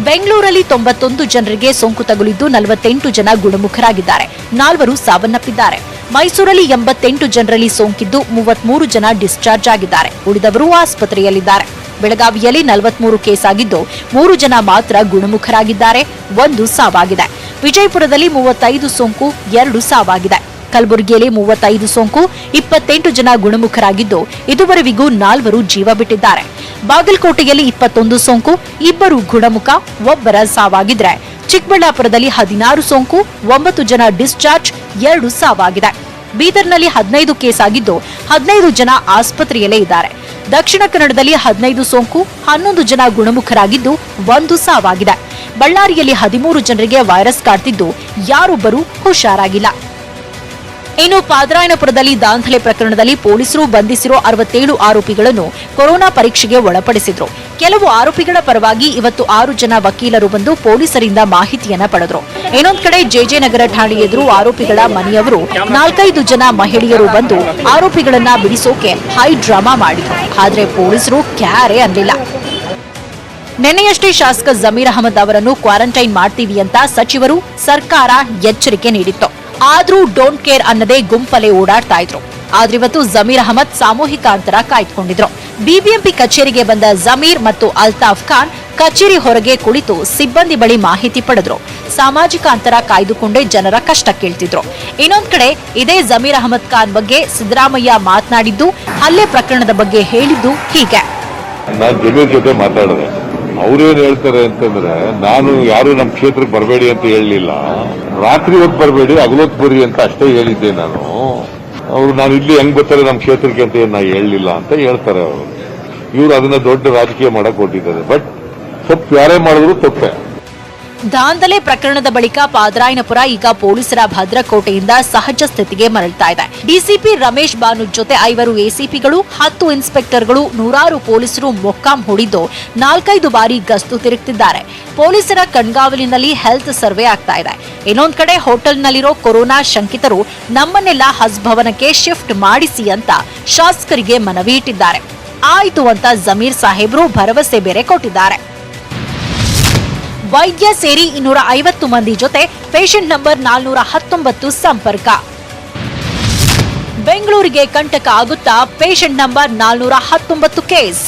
ಬೆಂಗಳೂರಲ್ಲಿ 91 ಜನರಿಗೆ ಸೋಂಕು ತಗುಲಿದ್ದು 48 ಜನ ಗುಣಮುಖರಾಗಿದ್ದಾರೆ, 4 ಸಾವನ್ನಪ್ಪಿದ್ದಾರೆ. ಮೈಸೂರಲ್ಲಿ 88 ಜನರಲ್ಲಿ ಸೋಂಕಿದ್ದು 33 ಜನ ಡಿಸ್ಚಾರ್ಜ್ ಆಗಿದ್ದಾರೆ, ಉಳಿದವರು ಆಸ್ಪತ್ರೆಯಲ್ಲಿದ್ದಾರೆ. ಬೆಳಗಾವಿಯಲ್ಲಿ 43 ಕೇಸ್ ಆಗಿದ್ದು 3 ಜನ ಮಾತ್ರ ಗುಣಮುಖರಾಗಿದ್ದಾರೆ, 1 ಸಾವಾಗಿದೆ. ವಿಜಯಪುರದಲ್ಲಿ 35 ಸೋಂಕು, 2 ಸಾವಾಗಿದೆ. ಕಲಬುರಗಿಯಲ್ಲಿ 35 ಸೋಂಕು, 28 ಜನ ಗುಣಮುಖರಾಗಿದ್ದು ಇದುವರೆವಿಗೂ 4 ಜೀವ ಬಿಟ್ಟಿದ್ದಾರೆ. ಬಾಗಲಕೋಟೆಯಲ್ಲಿ 21 ಸೋಂಕು, 2 ಗುಣಮುಖ, 1 ಸಾವಾಗಿದ್ರೆ ಚಿಕ್ಕಬಳ್ಳಾಪುರದಲ್ಲಿ 16 ಸೋಂಕು, 9 ಜನ ಡಿಸ್ಚಾರ್ಜ್, 2 ಸಾವಾಗಿದೆ. ಬೀದರ್ನಲ್ಲಿ 15 ಕೇಸ್ ಆಗಿದ್ದು 15 ಜನ ಆಸ್ಪತ್ರೆಯಲ್ಲೇ ಇದ್ದಾರೆ. ದಕ್ಷಿಣ ಕನ್ನಡದಲ್ಲಿ 15 ಸೋಂಕು, 11 ಜನ ಗುಣಮುಖರಾಗಿದ್ದು 1 ಸಾವಾಗಿದೆ. ಬಳ್ಳಾರಿಯಲ್ಲಿ 13 ಜನರಿಗೆ ವೈರಸ್ ಕಾಡ್ತಿದ್ದು ಯಾರೊಬ್ಬರೂ ಹುಷಾರಾಗಿಲ್ಲ. ಇನ್ನು ಪಾದರಾಯನಪುರದಲ್ಲಿ ದಾಂಧಲೆ ಪ್ರಕರಣದಲ್ಲಿ ಪೊಲೀಸರು ಬಂಧಿಸಿರೋ 67 ಆರೋಪಿಗಳನ್ನು ಕೊರೋನಾ ಪರೀಕ್ಷೆಗೆ ಒಳಪಡಿಸಿದ್ರು. ಕೆಲವು ಆರೋಪಿಗಳ ಪರವಾಗಿ ಇವತ್ತು 6 ಜನ ವಕೀಲರು ಬಂದು ಪೊಲೀಸರಿಂದ ಮಾಹಿತಿಯನ್ನ ಪಡೆದ್ರು. ಇನ್ನೊಂದ್ ಕಡೆ ಜೆಜೆ ನಗರ ಠಾಣೆ ಎದುರು ಆರೋಪಿಗಳ ಮನೆಯವರು 4-5 ಜನ ಮಹಿಳೆಯರು ಬಂದು ಆರೋಪಿಗಳನ್ನ ಬಿಡಿಸೋಕೆ ಹೈ ಡ್ರಾಮಾ ಮಾಡಿದ್ರು. ಆದ್ರೆ ಪೊಲೀಸರು ಕ್ಯಾರೆ ಅನ್ನಲಿಲ್ಲ. ನಿನ್ನೆಯಷ್ಟೇ ಶಾಸಕ ಜಮೀರ್ ಅಹಮದ್ ಅವರನ್ನು ಕ್ವಾರಂಟೈನ್ ಮಾಡ್ತೀವಿ ಅಂತ ಸಚಿವರು ಸರ್ಕಾರ ಎಚ್ಚರಿಕೆ ನೀಡಿತ್ತು. ಆದ್ರೂ ಡೋಂಟ್ ಕೇರ್ ಅನ್ನದೇ ಗುಂಪಲ್ಲೇ ಓಡಾಡ್ತಾ ಇದ್ರು. ಆದ್ರಿವತ್ತು ಜಮೀರ್ ಅಹಮದ್ ಸಾಮೂಹಿಕ ಅಂತರ ಕಾಯ್ದುಕೊಂಡಿದ್ರು. ಬಿಬಿಎಂಪಿ ಕಚೇರಿಗೆ ಬಂದ ಜಮೀರ್ ಮತ್ತು ಅಲ್ತಾಫ್ ಖಾನ್ ಕಚೇರಿ ಹೊರಗೆ ಕುಳಿತು ಸಿಬ್ಬಂದಿ ಬಳಿ ಮಾಹಿತಿ ಪಡೆದ್ರು. ಸಾಮಾಜಿಕ ಅಂತರ ಕಾಯ್ದುಕೊಂಡೇ ಜನರ ಕಷ್ಟ ಕೇಳ್ತಿದ್ರು. ಇನ್ನೊಂದ್ ಕಡೆ ಇದೇ ಜಮೀರ್ ಅಹಮದ್ ಖಾನ್ ಬಗ್ಗೆ ಸಿದ್ದರಾಮಯ್ಯ ಮಾತನಾಡಿದ್ದು, ಹಲ್ಲೆ ಪ್ರಕರಣದ ಬಗ್ಗೆ ಹೇಳಿದ್ದು ಹೀಗೆ. ನಾನು ಜಮೀರ್ ಜೊತೆ ಮಾತಾಡಿದೆ. ಅವ್ರೇನ್ ಹೇಳ್ತಾರೆ ಅಂತಂದ್ರೆ, ನಾನು ಯಾರು ನಮ್ಮ ಕ್ಷೇತ್ರಕ್ಕೆ ಬರಬೇಡಿ ಅಂತ ಹೇಳಲಿಲ್ಲ, ರಾತ್ರಿ ಹೊತ್ತು ಬರಬೇಡಿ ಹಗಲೊತ್ತು ಬರ್ರಿ ಅಂತ ಅಷ್ಟೇ ಹೇಳಿದ್ದೆ ನಾನು. ನಾನು ಇಲ್ಲಿ ಹೆಂಗ್ ಬರ್ತಾರೆ ನಮ್ಮ ಕ್ಷೇತ್ರಕ್ಕೆ ಅಂತ ನಾ ಹೇಳಲಿಲ್ಲ ಅಂತ ಹೇಳ್ತಾರೆ ಅವರು. ಇವ್ರು ಅದನ್ನ ದೊಡ್ಡ ರಾಜಕೀಯ ಮಾಡಕ್ ಹೊರಟಿದ್ದಾರೆ. ಬಟ್ ತಪ್ಪು ಯಾರೇ ಮಾಡಿದ್ರು ತಪ್ಪೆ. ದಾಂಧಲೆ ಪ್ರಕರಣದ ಬಳಿಕ ಪಾದರಾಯನಪುರ ಈಗ ಪೊಲೀಸರ ಭದ್ರಕೋಟೆಯಿಂದ ಸಹಜ ಸ್ಥಿತಿಗೆ ಮರಳ್ತಾ ಇದೆ. ಡಿಸಿಪಿ ರಮೇಶ್ ಬಾನು ಜೊತೆ 5 ಎಸಿಪಿಗಳು, 10 ಇನ್ಸ್ಪೆಕ್ಟರ್ಗಳು, 100 ಪೊಲೀಸರು ಮೊಕ್ಕಾಂ ಹೂಡಿದ್ದು 4-5 ಬಾರಿ ಗಸ್ತು ತಿರುಗುತ್ತಿದ್ದಾರೆ. ಪೊಲೀಸರ ಕಣ್ಗಾವಲಿನಲ್ಲಿ ಹೆಲ್ತ್ ಸರ್ವೆ ಆಗ್ತಾ ಇದೆ. ಇನ್ನೊಂದ್ ಕಡೆ ಹೋಟೆಲ್ನಲ್ಲಿರೋ ಕೊರೋನಾ ಶಂಕಿತರು ನಮ್ಮನ್ನೆಲ್ಲ ಹಸ್ಭವನಕ್ಕೆ ಶಿಫ್ಟ್ ಮಾಡಿಸಿ ಅಂತ ಶಾಸಕರಿಗೆ ಮನವಿ ಇಟ್ಟಿದ್ದಾರೆ. ಆಯ್ತು ಅಂತ ಜಮೀರ್ ಸಾಹೇಬ್ರು ಭರವಸೆ ಬೇರೆ ಕೊಟ್ಟಿದ್ದಾರೆ. ವೈದ್ಯ ಸೇರಿ 250 ಮಂದಿ ಜೊತೆ ಪೇಷಂಟ್ ನಂಬರ್ 419 ಸಂಪರ್ಕ. ಬೆಂಗಳೂರಿಗೆ ಕಂಟಕ ಆಗುತ್ತಾ ಪೇಷಂಟ್ ನಂಬರ್ 419 ಕೇಸ್.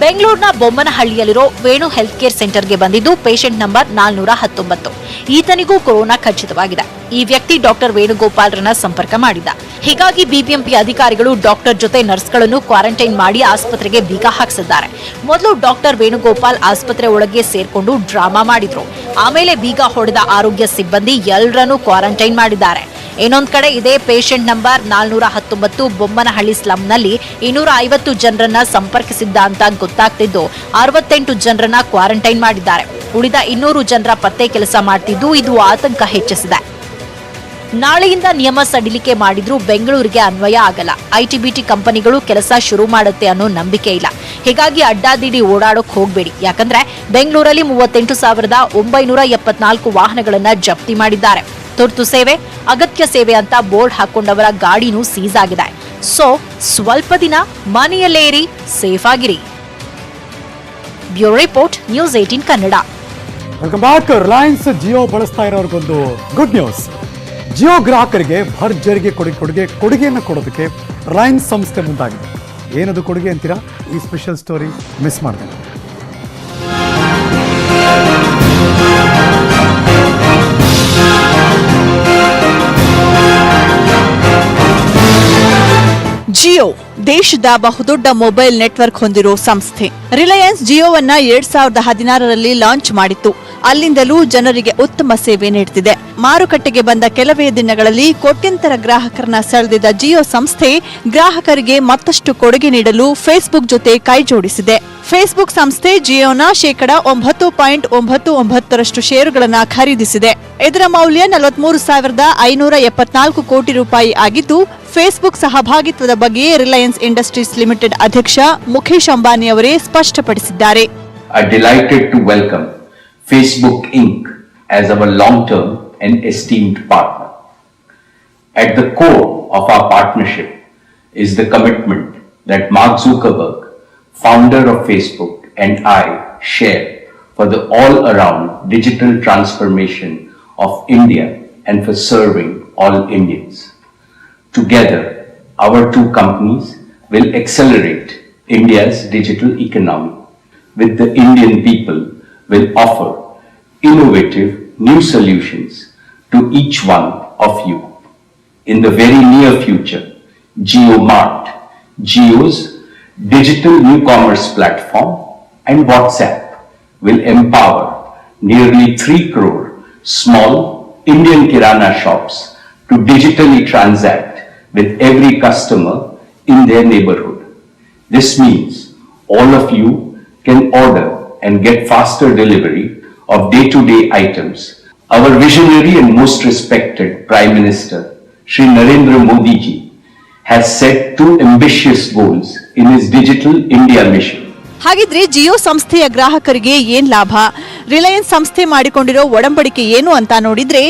ಬೆಂಗಳೂರಿನ ಬೊಮ್ಮನಹಳ್ಳಿಯಲ್ಲಿರೋ ವೇಣು ಹೆಲ್ತ್ ಕೇರ್ ಸೆಂಟರ್ಗೆ ಬಂದಿದ್ದು ಪೇಷಂಟ್ ನಂಬರ್ 419. ಈತನಿಗೂ ಕೊರೋನಾ ಖಚಿತವಾಗಿದೆ. ಈ ವ್ಯಕ್ತಿ ಡಾಕ್ಟರ್ ವೇಣುಗೋಪಾಲ್ರನ್ನ ಸಂಪರ್ಕ ಮಾಡಿದ್ದ. ಹೀಗಾಗಿ ಬಿಬಿಎಂಪಿ ಅಧಿಕಾರಿಗಳು ಡಾಕ್ಟರ್ ಜೊತೆ ನರ್ಸ್ಗಳನ್ನು ಕ್ವಾರಂಟೈನ್ ಮಾಡಿ ಆಸ್ಪತ್ರೆಗೆ ಬೀಗ ಹಾಕಿಸಿದ್ದಾರೆ. ಮೊದಲು ಡಾಕ್ಟರ್ ವೇಣುಗೋಪಾಲ್ ಆಸ್ಪತ್ರೆ ಒಳಗೆ ಸೇರ್ಕೊಂಡು ಡ್ರಾಮಾ ಮಾಡಿದ್ರು. ಆಮೇಲೆ ಬೀಗ ಹೊಡೆದ ಆರೋಗ್ಯ ಸಿಬ್ಬಂದಿ ಎಲ್ಲರನ್ನೂ ಕ್ವಾರಂಟೈನ್ ಮಾಡಿದ್ದಾರೆ. ಇನ್ನೊಂದ್ ಕಡೆ ಇದೇ ಪೇಷಂಟ್ ನಂಬರ್ 419 ಬೊಮ್ಮನಹಳ್ಳಿ ಸ್ಲಂನಲ್ಲಿ 250 ಜನರನ್ನ ಸಂಪರ್ಕಿಸಿದ್ದ ಅಂತ ಗೊತ್ತಾಗ್ತಿದ್ದು 68 ಜನರನ್ನ ಕ್ವಾರಂಟೈನ್ ಮಾಡಿದ್ದಾರೆ. ಉಳಿದ 200 ಜನರ ಪತ್ತೆ ಕೆಲಸ ಮಾಡ್ತಿದ್ದು ಇದು ಆತಂಕ ಹೆಚ್ಚಿಸಿದೆ. ನಾಳೆಯಿಂದ ನಿಯಮ ಸಡಿಲಿಕೆ ಮಾಡಿದ್ರೂ ಬೆಂಗಳೂರಿಗೆ ಅನ್ವಯ ಆಗಲ್ಲ. ಐಟಿಬಿಟಿ ಕಂಪನಿಗಳು ಕೆಲಸ ಶುರು ಮಾಡುತ್ತೆ ಅನ್ನೋ ನಂಬಿಕೆ ಇಲ್ಲ. ಹೀಗಾಗಿ ಅಡ್ಡಾದಿಡಿ ಓಡಾಡೋಕ್ ಹೋಗ್ಬೇಡಿ. ಯಾಕಂದ್ರೆ ಬೆಂಗಳೂರಲ್ಲಿ 38,974 ವಾಹನಗಳನ್ನ ಜಪ್ತಿ ಮಾಡಿದ್ದಾರೆ. ತುರ್ತು ಸೇವೆ, ಅಗತ್ಯ ಸೇವೆ ಅಂತ ಬೋರ್ಡ್ ಹಾಕೊಂಡವರ ಗಾಡಿನೂ ಸೀಸ್ ಆಗಿದೆ. ಸೊ ಸ್ವಲ್ಪ ದಿನ ಮನೆಯಲ್ಲೇ ಇರಿ, ಸೇಫ್ ಆಗಿರಿ. Bureau report, news 18 Kannada. Welcome back. Reliance Jio ಬಳಸ್ತಾ ಇರೋರ್ಗೊಂದು ಗುಡ್ ನ್ಯೂಸ್. ಜಿಯೋ ಗ್ರಾಹಕರಿಗೆ ಭರ್ಜರಿಗೆ ಕೊಡುಗೆಯನ್ನು ಕೊಡೋದಕ್ಕೆ ರಿಲಯನ್ಸ್ ಸಂಸ್ಥೆ ಮುಂದಾಗಿದೆ. ಏನದು ಕೊಡುಗೆ ಅಂತೀರಾ? ಈ ಸ್ಪೆಷಲ್ ಸ್ಟೋರಿ ಮಿಸ್ ಮಾಡಿದೆ. ಜಿಯೋ ದೇಶದ ಬಹುದೊಡ್ಡ ಮೊಬೈಲ್ ನೆಟ್ವರ್ಕ್ ಹೊಂದಿರೋ ಸಂಸ್ಥೆ. ರಿಲಯನ್ಸ್ ಜಿಯೋವನ್ನ 2016ರಲ್ಲಿ ಲಾಂಚ್ ಮಾಡಿತ್ತು. ಅಲ್ಲಿಂದಲೂ ಜನರಿಗೆ ಉತ್ತಮ ಸೇವೆ ನೀಡುತ್ತಿದೆ. ಮಾರುಕಟ್ಟೆಗೆ ಬಂದ ಕೆಲವೇ ದಿನಗಳಲ್ಲಿ ಕೋಟ್ಯಂತರ ಗ್ರಾಹಕರನ್ನ ಸೆಳೆದಿದ್ದ ಜಿಯೋ ಸಂಸ್ಥೆ ಗ್ರಾಹಕರಿಗೆ ಮತ್ತಷ್ಟು ಕೊಡುಗೆ ನೀಡಲು ಫೇಸ್ಬುಕ್ ಜೊತೆ ಕೈ ಜೋಡಿಸಿದೆ. ಫೇಸ್ಬುಕ್ ಸಂಸ್ಥೆ ಜಿಯೋನ 9.99% ಷೇರುಗಳನ್ನ ಖರೀದಿಸಿದೆ. ಇದರ ಮೌಲ್ಯ 43,574 ಕೋಟಿ ರೂಪಾಯಿ ಆಗಿದ್ದು, ಫೇಸ್ಬುಕ್ ಸಹಭಾಗಿತ್ವದ ಬಗ್ಗೆ ರಿಲಯನ್ಸ್ ಇಂಡಸ್ಟ್ರೀಸ್ ಲಿಮಿಟೆಡ್ ಅಧ್ಯಕ್ಷ ಮುಖೇಶ್ ಅಂಬಾನಿ ಅವರೇ ಸ್ಪಷ್ಟಪಡಿಸಿದ್ದಾರೆ. Facebook Inc. as our long-term and esteemed partner. At the core of our partnership is the commitment that Mark Zuckerberg, founder of Facebook, and I share for the all-around digital transformation of India and for serving all Indians. Together, our two companies will accelerate India's digital economy. With the Indian people will offer innovative new solutions to each one of you. In the very near future, JioMart, Jio's digital new commerce platform, and WhatsApp will empower nearly 3 crore small Indian Kirana shops to digitally transact with every customer in their neighborhood. This means all of you can order and get faster delivery of day-to-day items. Our visionary and most respected Prime Minister, Shri Narendra Modi ji, has set 2 ambitious goals in his Digital India mission. ಹಾಗಿದ್ರೆ ಜಿಯೋ ಸಂಸ್ಥೆಯ ಗ್ರಾಹಕರಿಗೆ ಏನ್ ಲಾಭ? ರಿಲಯನ್ಸ್ ಸಂಸ್ಥೆ ಮಾಡಿಕೊಂಡಿರೋ ಒಡಂಬಡಿಕೆ ಏನು ಅಂತ ನೋಡಿದ್ರೆ,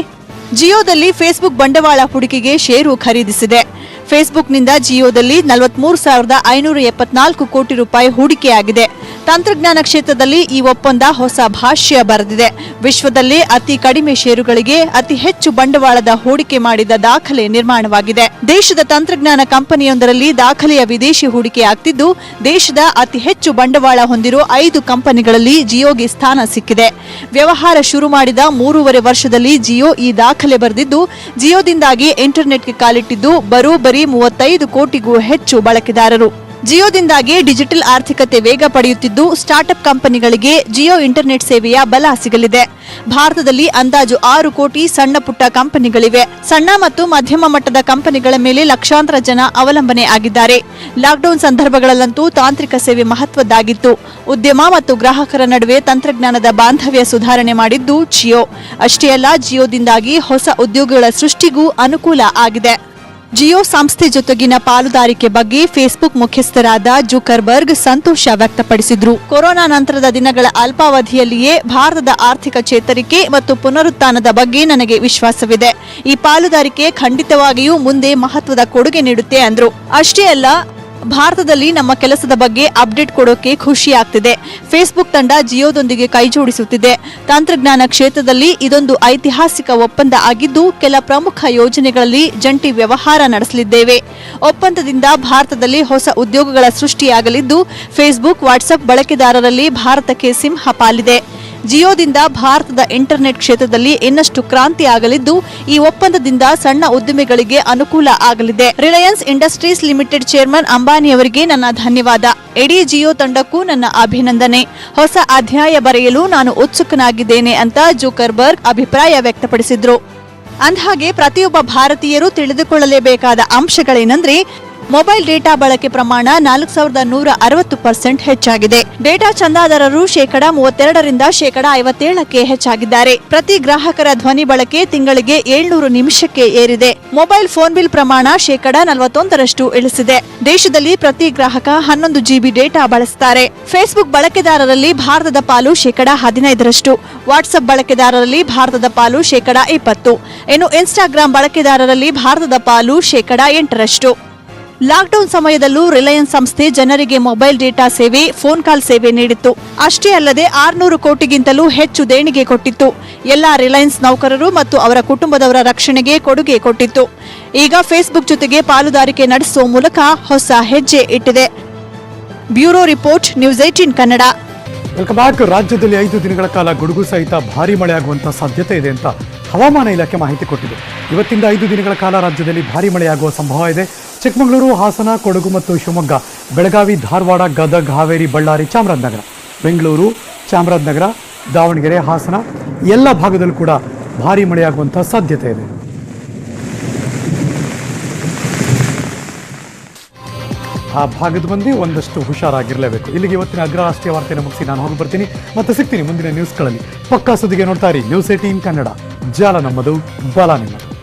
ಜಿಯೋದಲ್ಲಿ ಫೇಸ್ಬುಕ್ ಬಂಡವಾಳ ಹೂಡಿಕೆಗೆ ಷೇರು ಖರೀದಿಸಿದೆ. ಫೇಸ್ಬುಕ್ನಿಂದ ಜಿಯೋದಲ್ಲಿ 43,574 ಕೋಟಿ ರೂಪಾಯಿ ಹೂಡಿಕೆಯಾಗಿದೆ. ತಂತ್ರಜ್ಞಾನ ಕ್ಷೇತ್ರದಲ್ಲಿ ಈ ಒಪ್ಪಂದ ಹೊಸ ಭಾಷ್ಯ ಬರೆದಿದೆ. ವಿಶ್ವದಲ್ಲೇ ಅತಿ ಕಡಿಮೆ ಷೇರುಗಳಿಗೆ ಅತಿ ಹೆಚ್ಚು ಬಂಡವಾಳದ ಹೂಡಿಕೆ ಮಾಡಿದ ದಾಖಲೆ ನಿರ್ಮಾಣವಾಗಿದೆ. ದೇಶದ ತಂತ್ರಜ್ಞಾನ ಕಂಪನಿಯೊಂದರಲ್ಲಿ ದಾಖಲೆಯ ವಿದೇಶಿ ಹೂಡಿಕೆ ಆಗ್ತಿದ್ದು, ದೇಶದ ಅತಿ ಹೆಚ್ಚು ಬಂಡವಾಳ ಹೊಂದಿರೋ 5 ಕಂಪನಿಗಳಲ್ಲಿ ಜಿಯೋಗೆ ಸ್ಥಾನ ಸಿಕ್ಕಿದೆ. ವ್ಯವಹಾರ ಶುರು ಮಾಡಿದ 3.5 ವರ್ಷದಲ್ಲಿ ಜಿಯೋ ಈ ದಾಖಲೆ ಬರೆದಿದ್ದು, ಜಿಯೋದಿಂದಾಗಿ ಇಂಟರ್ನೆಟ್ಗೆ ಕಾಲಿಟ್ಟಿದ್ದು ಬರೋಬ್ಬರಿ 35 ಕೋಟಿಗೂ ಹೆಚ್ಚು ಬಳಕೆದಾರರು. ಜಿಯೋದಿಂದಾಗಿ ಡಿಜಿಟಲ್ ಆರ್ಥಿಕತೆ ವೇಗ ಪಡೆಯುತ್ತಿದ್ದು, ಸ್ಟಾರ್ಟ್ಅಪ್ ಕಂಪನಿಗಳಿಗೆ ಜಿಯೋ ಇಂಟರ್ನೆಟ್ ಸೇವೆಯ ಬಲ ಸಿಗಲಿದೆ. ಭಾರತದಲ್ಲಿ ಅಂದಾಜು 6 ಕೋಟಿ ಸಣ್ಣ ಪುಟ್ಟ ಕಂಪನಿಗಳಿವೆ. ಸಣ್ಣ ಮತ್ತು ಮಧ್ಯಮ ಮಟ್ಟದ ಕಂಪನಿಗಳ ಮೇಲೆ ಲಕ್ಷಾಂತರ ಜನ ಅವಲಂಬನೆ ಆಗಿದ್ದಾರೆ. ಲಾಕ್ಡೌನ್ ಸಂದರ್ಭಗಳಲ್ಲಂತೂ ತಾಂತ್ರಿಕ ಸೇವೆ ಮಹತ್ವದ್ದಾಗಿತ್ತು. ಉದ್ಯಮ ಮತ್ತು ಗ್ರಾಹಕರ ನಡುವೆ ತಂತ್ರಜ್ಞಾನದ ಬಾಂಧವ್ಯ ಸುಧಾರಣೆ ಮಾಡಿದ್ದು ಜಿಯೋ. ಅಷ್ಟೇ ಅಲ್ಲ, ಜಿಯೋದಿಂದಾಗಿ ಹೊಸ ಉದ್ಯೋಗಗಳ ಸೃಷ್ಟಿಗೂ ಅನುಕೂಲ ಆಗಿದೆ. ಜಿಯೋ ಸಂಸ್ಥೆ ಜೊತೆಗಿನ ಪಾಲುದಾರಿಕೆ ಬಗ್ಗೆ ಫೇಸ್ಬುಕ್ ಮುಖ್ಯಸ್ಥರಾದ ಜುಕರ್ಬರ್ಗ್ ಸಂತೋಷ ವ್ಯಕ್ತಪಡಿಸಿದ್ರು. ಕೊರೋನಾ ನಂತರದ ದಿನಗಳ ಅಲ್ಪಾವಧಿಯಲ್ಲಿಯೇ ಭಾರತದ ಆರ್ಥಿಕ ಚೇತರಿಕೆ ಮತ್ತು ಪುನರುತ್ಥಾನದ ಬಗ್ಗೆ ನನಗೆ ವಿಶ್ವಾಸವಿದೆ. ಈ ಪಾಲುದಾರಿಕೆ ಖಂಡಿತವಾಗಿಯೂ ಮುಂದೆ ಮಹತ್ವದ ಕೊಡುಗೆ ನೀಡುತ್ತೆ ಅಂದ್ರು. ಅಷ್ಟೇ ಅಲ್ಲ, ಭಾರತದಲ್ಲಿ ನಮ್ಮ ಕೆಲಸದ ಬಗ್ಗೆ ಅಪ್ಡೇಟ್ ಕೊಡೋಕೆ ಖುಷಿ ಆಗ್ತಿದೆ. ಫೇಸ್ಬುಕ್ ತಂಡ ಜಿಯೋದೊಂದಿಗೆ ಕೈಜೋಡಿಸುತ್ತಿದೆ. ತಂತ್ರಜ್ಞಾನ ಕ್ಷೇತ್ರದಲ್ಲಿ ಇದೊಂದು ಐತಿಹಾಸಿಕ ಒಪ್ಪಂದ ಆಗಿದ್ದು, ಕೆಲ ಪ್ರಮುಖ ಯೋಜನೆಗಳಲ್ಲಿ ಜಂಟಿ ವ್ಯವಹಾರ ನಡೆಸಲಿದ್ದೇವೆ. ಒಪ್ಪಂದದಿಂದ ಭಾರತದಲ್ಲಿ ಹೊಸ ಉದ್ಯೋಗಗಳ ಸೃಷ್ಟಿಯಾಗಲಿದ್ದು, ಫೇಸ್ಬುಕ್, ವಾಟ್ಸ್ಆಪ್ ಬಳಕೆದಾರರಲ್ಲಿ ಭಾರತಕ್ಕೆ ಸಿಂಹ ಪಾಲಿದೆ. ಜಿಯೋದಿಂದ ಭಾರತದ ಇಂಟರ್ನೆಟ್ ಕ್ಷೇತ್ರದಲ್ಲಿ ಇನ್ನಷ್ಟು ಕ್ರಾಂತಿ ಆಗಲಿದ್ದು, ಈ ಒಪ್ಪಂದದಿಂದ ಸಣ್ಣ ಉದ್ಯಮಿಗಳಿಗೆ ಅನುಕೂಲ ಆಗಲಿದೆ. ರಿಲಯನ್ಸ್ ಇಂಡಸ್ಟ್ರೀಸ್ ಲಿಮಿಟೆಡ್ ಚೇರ್ಮನ್ ಅಂಬಾನಿಯವರಿಗೆ ನನ್ನ ಧನ್ಯವಾದ. ಇಡೀ ಜಿಯೋ ತಂಡಕ್ಕೂ ನನ್ನ ಅಭಿನಂದನೆ. ಹೊಸ ಅಧ್ಯಾಯ ಬರೆಯಲು ನಾನು ಉತ್ಸುಕನಾಗಿದ್ದೇನೆ ಅಂತ ಜುಕರ್ಬರ್ಗ್ ಅಭಿಪ್ರಾಯ ವ್ಯಕ್ತಪಡಿಸಿದ್ರು. ಅಂದಹಾಗೆ ಪ್ರತಿಯೊಬ್ಬ ಭಾರತೀಯರು ತಿಳಿದುಕೊಳ್ಳಲೇಬೇಕಾದ ಅಂಶಗಳೇನೆಂದ್ರೆ, ಮೊಬೈಲ್ ಡೇಟಾ ಬಳಕೆ ಪ್ರಮಾಣ 4160% ಹೆಚ್ಚಾಗಿದೆ. ಡೇಟಾ ಚಂದಾದಾರರು 32% ಶೇಕಡಾ 57ಕ್ಕೆ ಹೆಚ್ಚಾಗಿದ್ದಾರೆ. ಪ್ರತಿ ಗ್ರಾಹಕರ ಧ್ವನಿ ಬಳಕೆ ತಿಂಗಳಿಗೆ 700 ನಿಮಿಷಕ್ಕೆ ಏರಿದೆ. ಮೊಬೈಲ್ ಫೋನ್ ಬಿಲ್ ಪ್ರಮಾಣ 41% ಇಳಿಸಿದೆ. ದೇಶದಲ್ಲಿ ಪ್ರತಿ ಗ್ರಾಹಕ 11 GB ಡೇಟಾ ಬಳಸುತ್ತಾರೆ. ಫೇಸ್ಬುಕ್ ಬಳಕೆದಾರರಲ್ಲಿ ಭಾರತದ ಪಾಲು 15%, ವಾಟ್ಸ್ಆಪ್ ಬಳಕೆದಾರರಲ್ಲಿ ಭಾರತದ ಪಾಲು 20%, ಇನ್ನು ಇನ್ಸ್ಟಾಗ್ರಾಂ ಬಳಕೆದಾರರಲ್ಲಿ ಭಾರತದ ಪಾಲು 8%. ಲಾಕ್ಡೌನ್ ಸಮಯದಲ್ಲೂ ರಿಲಯನ್ಸ್ ಸಂಸ್ಥೆ ಜನರಿಗೆ ಮೊಬೈಲ್ ಡೇಟಾ ಸೇವೆ, ಫೋನ್ ಕಾಲ್ ಸೇವೆ ನೀಡಿತ್ತು. ಅಷ್ಟೇ ಅಲ್ಲದೆ 600 ಕೋಟಿಗಿಂತಲೂ ಹೆಚ್ಚು ದೇಣಿಗೆ ಕೊಟ್ಟಿತ್ತು. ಎಲ್ಲಾ ರಿಲಯನ್ಸ್ ನೌಕರರು ಮತ್ತು ಅವರ ಕುಟುಂಬದವರ ರಕ್ಷಣೆಗೆ ಕೊಡುಗೆ ಕೊಟ್ಟಿತ್ತು. ಈಗ ಫೇಸ್ಬುಕ್ ಜೊತೆಗೆ ಪಾಲುದಾರಿಕೆ ನಡೆಸುವ ಮೂಲಕ ಹೊಸ ಹೆಜ್ಜೆ ಇಟ್ಟಿದೆ. Bureau report, news 18 Kannada. Welcome back. ರಾಜ್ಯದಲ್ಲಿ 5 ದಿನಗಳ ಕಾಲ ಗುಡುಗು ಸಹಿತ ಭಾರೀ ಮಳೆಯಾಗುವಂಥ ಸಾಧ್ಯತೆ ಇದೆ ಅಂತ ಹವಾಮಾನ ಇಲಾಖೆ ಮಾಹಿತಿ ಕೊಟ್ಟಿದೆ. ಇವತ್ತಿಂದ 5 ದಿನಗಳ ಕಾಲ ರಾಜ್ಯದಲ್ಲಿ ಭಾರೀ ಮಳೆಯಾಗುವ ಸಂಭವ ಇದೆ. ಚಿಕ್ಕಮಗಳೂರು, ಹಾಸನ, ಕೊಡಗು ಮತ್ತು ಶಿವಮೊಗ್ಗ, ಬೆಳಗಾವಿ, ಧಾರವಾಡ, ಗದಗ, ಹಾವೇರಿ, ಬಳ್ಳಾರಿ, ಚಾಮರಾಜನಗರ, ಬೆಂಗಳೂರು, ಚಾಮರಾಜನಗರ, ದಾವಣಗೆರೆ, ಹಾಸನ ಎಲ್ಲ ಭಾಗದಲ್ಲೂ ಕೂಡ ಭಾರೀ ಮಳೆಯಾಗುವಂಥ ಸಾಧ್ಯತೆ ಇದೆ. ಆ ಭಾಗದ ಮಂದಿ ಒಂದಷ್ಟು ಹುಷಾರಾಗಿರಲೇಬೇಕು. ಇಲ್ಲಿಗೆ ಇವತ್ತಿನ ಅಗ್ರರಾಷ್ಟ್ರೀಯ ವಾರ್ತೆಯನ್ನು ಮುಗಿಸಿ ನಾನು ಹೋಗಿ ಬರ್ತೀನಿ. ಮತ್ತೆ ಸಿಗ್ತೀನಿ ಮುಂದಿನ ನ್ಯೂಸ್ಗಳಲ್ಲಿ. ಪಕ್ಕಾ ಸುದ್ದಿಗೆ ನೋಡ್ತಾ ಇರಿ ನ್ಯೂಸ್ 18 ಕನ್ನಡ. ಜಾಲ ನಮ್ಮದು, ಬಲ ನಿಮ್ಮದು.